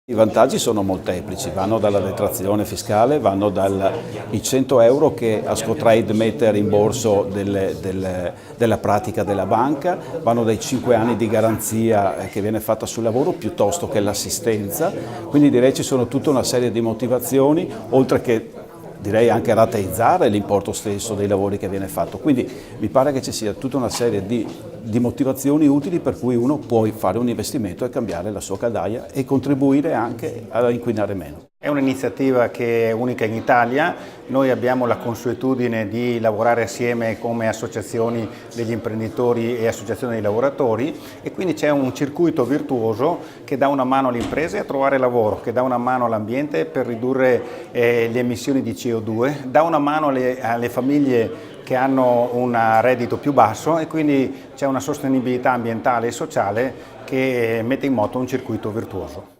I vantaggi sono molteplici, vanno dalla detrazione fiscale, vanno dai 100 euro che Ascotrade mette a rimborso della pratica della banca, vanno dai 5 anni di garanzia che viene fatta sul lavoro piuttosto che l'assistenza, quindi direi ci sono tutta una serie di motivazioni, oltre che direi anche rateizzare l'importo stesso dei lavori che viene fatto, quindi mi pare che ci sia tutta una serie di motivazioni utili per cui uno può fare un investimento e cambiare la sua caldaia e contribuire anche a inquinare meno. È un'iniziativa che è unica in Italia, noi abbiamo la consuetudine di lavorare assieme come associazioni degli imprenditori e associazioni dei lavoratori e quindi c'è un circuito virtuoso che dà una mano alle imprese a trovare lavoro, che dà una mano all'ambiente per ridurre le emissioni di CO2, dà una mano alle famiglie che hanno un reddito più basso e quindi c'è una sostenibilità ambientale e sociale che mette in moto un circuito virtuoso.